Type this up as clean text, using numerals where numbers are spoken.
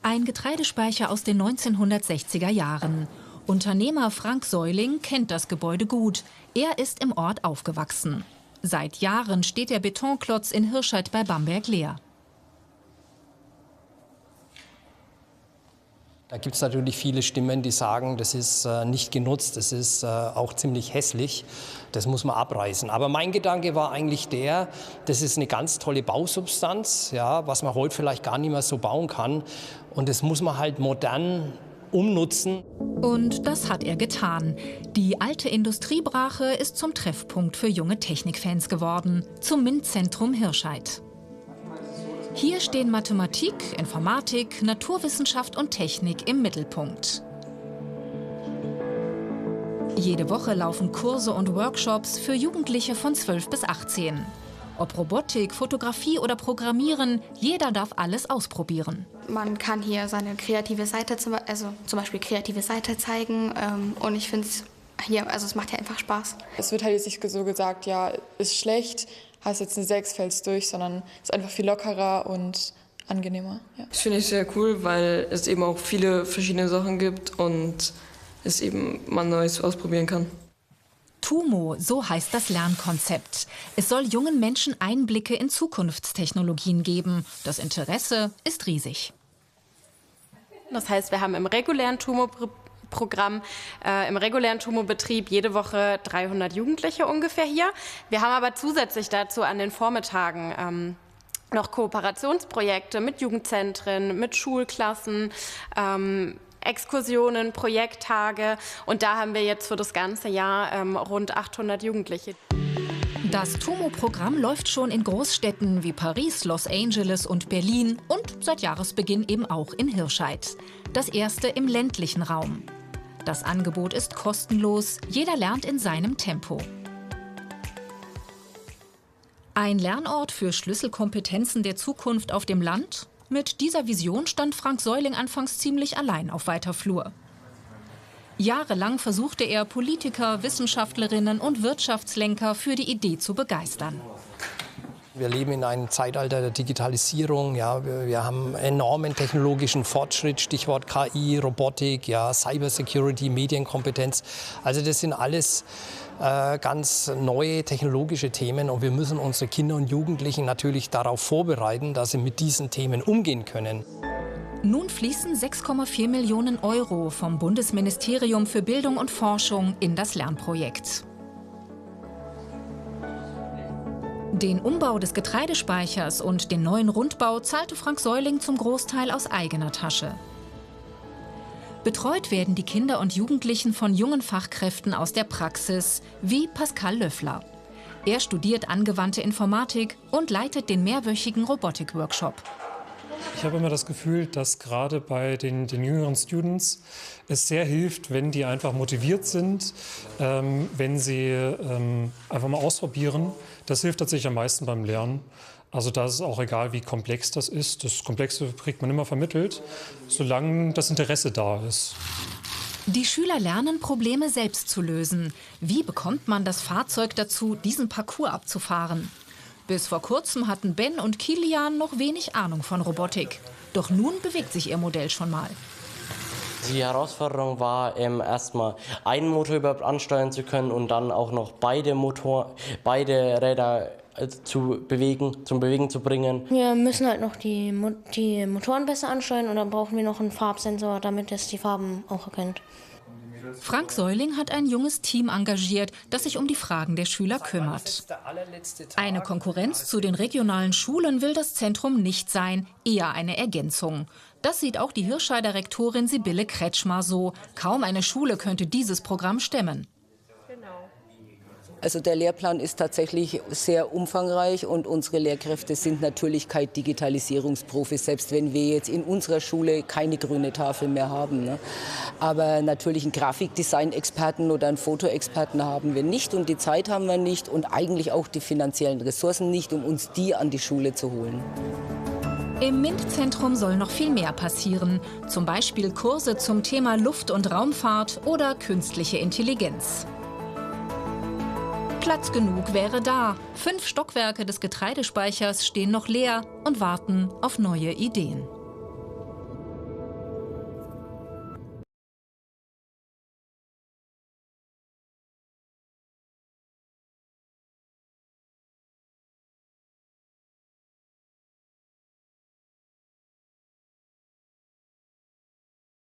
Ein Getreidespeicher aus den 1960er Jahren. Unternehmer Frank Säuling kennt das Gebäude gut. Er ist im Ort aufgewachsen. Seit Jahren steht der Betonklotz in Hirscheid bei Bamberg leer. Da gibt es natürlich viele Stimmen, die sagen, das ist nicht genutzt, das ist auch ziemlich hässlich, das muss man abreißen. Aber mein Gedanke war eigentlich der, das ist eine ganz tolle Bausubstanz, ja, was man heute vielleicht gar nicht mehr so bauen kann. Und das muss man halt modern umnutzen. Und das hat er getan. Die alte Industriebrache ist zum Treffpunkt für junge Technikfans geworden, zum MINT-Zentrum Hirscheid. Hier stehen Mathematik, Informatik, Naturwissenschaft und Technik im Mittelpunkt. Jede Woche laufen Kurse und Workshops für Jugendliche von 12 bis 18. Ob Robotik, Fotografie oder Programmieren, jeder darf alles ausprobieren. Man kann hier seine kreative Seite, zum Beispiel kreative Seite zeigen. Und ich finde es hier, es macht ja einfach Spaß. Es wird halt jetzt nicht so gesagt, ja, ist schlecht, hast jetzt eine 6, fällst durch, sondern es ist einfach viel lockerer und angenehmer. Ja. Das finde ich sehr cool, weil es eben auch viele verschiedene Sachen gibt und es eben man Neues ausprobieren kann. TUMO, so heißt das Lernkonzept. Es soll jungen Menschen Einblicke in Zukunftstechnologien geben. Das Interesse ist riesig. Das heißt, wir haben im regulären TUMO-Programm, im regulären TUMO-Betrieb jede Woche 300 Jugendliche ungefähr hier. Wir haben aber zusätzlich dazu an den Vormittagen noch Kooperationsprojekte mit Jugendzentren, mit Schulklassen, Exkursionen, Projekttage, und da haben wir jetzt für das ganze Jahr rund 800 Jugendliche. Das TUMO-Programm läuft schon in Großstädten wie Paris, Los Angeles und Berlin und seit Jahresbeginn eben auch in Hirscheid. Das erste im ländlichen Raum. Das Angebot ist kostenlos, jeder lernt in seinem Tempo. Ein Lernort für Schlüsselkompetenzen der Zukunft auf dem Land? Mit dieser Vision stand Frank Säuling anfangs ziemlich allein auf weiter Flur. Jahrelang versuchte er, Politiker, Wissenschaftlerinnen und Wirtschaftslenker für die Idee zu begeistern. Wir leben in einem Zeitalter der Digitalisierung. Ja, wir haben enormen technologischen Fortschritt, Stichwort KI, Robotik, ja, Cybersecurity, Medienkompetenz. Also das sind alles ganz neue technologische Themen, und wir müssen unsere Kinder und Jugendlichen natürlich darauf vorbereiten, dass sie mit diesen Themen umgehen können. Nun fließen 6,4 Millionen Euro vom Bundesministerium für Bildung und Forschung in das Lernprojekt. Den Umbau des Getreidespeichers und den neuen Rundbau zahlte Frank Säuling zum Großteil aus eigener Tasche. Betreut werden die Kinder und Jugendlichen von jungen Fachkräften aus der Praxis, wie Pascal Löffler. Er studiert angewandte Informatik und leitet den mehrwöchigen Robotik-Workshop. Ich habe immer das Gefühl, dass gerade bei den jüngeren Students es sehr hilft, wenn die einfach motiviert sind, wenn sie einfach mal ausprobieren. Das hilft tatsächlich am meisten beim Lernen. Also da ist es auch egal, wie komplex das ist. Das Komplexe kriegt man immer vermittelt, solange das Interesse da ist. Die Schüler lernen, Probleme selbst zu lösen. Wie bekommt man das Fahrzeug dazu, diesen Parcours abzufahren? Bis vor kurzem hatten Ben und Kilian noch wenig Ahnung von Robotik. Doch nun bewegt sich ihr Modell schon mal. Die Herausforderung war erstmal einen Motor überhaupt ansteuern zu können und dann auch noch beide Räder zum Bewegen zu bringen. Wir müssen halt noch die Motoren besser ansteuern, und dann brauchen wir noch einen Farbsensor, damit es die Farben auch erkennt. Frank Säuling hat ein junges Team engagiert, das sich um die Fragen der Schüler kümmert. Eine Konkurrenz zu den regionalen Schulen will das Zentrum nicht sein, eher eine Ergänzung. Das sieht auch die Hirscheider Rektorin Sibylle Kretschmar so. Kaum eine Schule könnte dieses Programm stemmen. Also der Lehrplan ist tatsächlich sehr umfangreich, und unsere Lehrkräfte sind natürlich keine Digitalisierungsprofis, selbst wenn wir jetzt in unserer Schule keine grüne Tafel mehr haben. Ne? Aber natürlich einen Grafikdesign-Experten oder einen Fotoexperten haben wir nicht, und die Zeit haben wir nicht und eigentlich auch die finanziellen Ressourcen nicht, um uns die an die Schule zu holen. Im MINT-Zentrum soll noch viel mehr passieren. Zum Beispiel Kurse zum Thema Luft- und Raumfahrt oder künstliche Intelligenz. Platz genug wäre da. 5 Stockwerke des Getreidespeichers stehen noch leer und warten auf neue Ideen.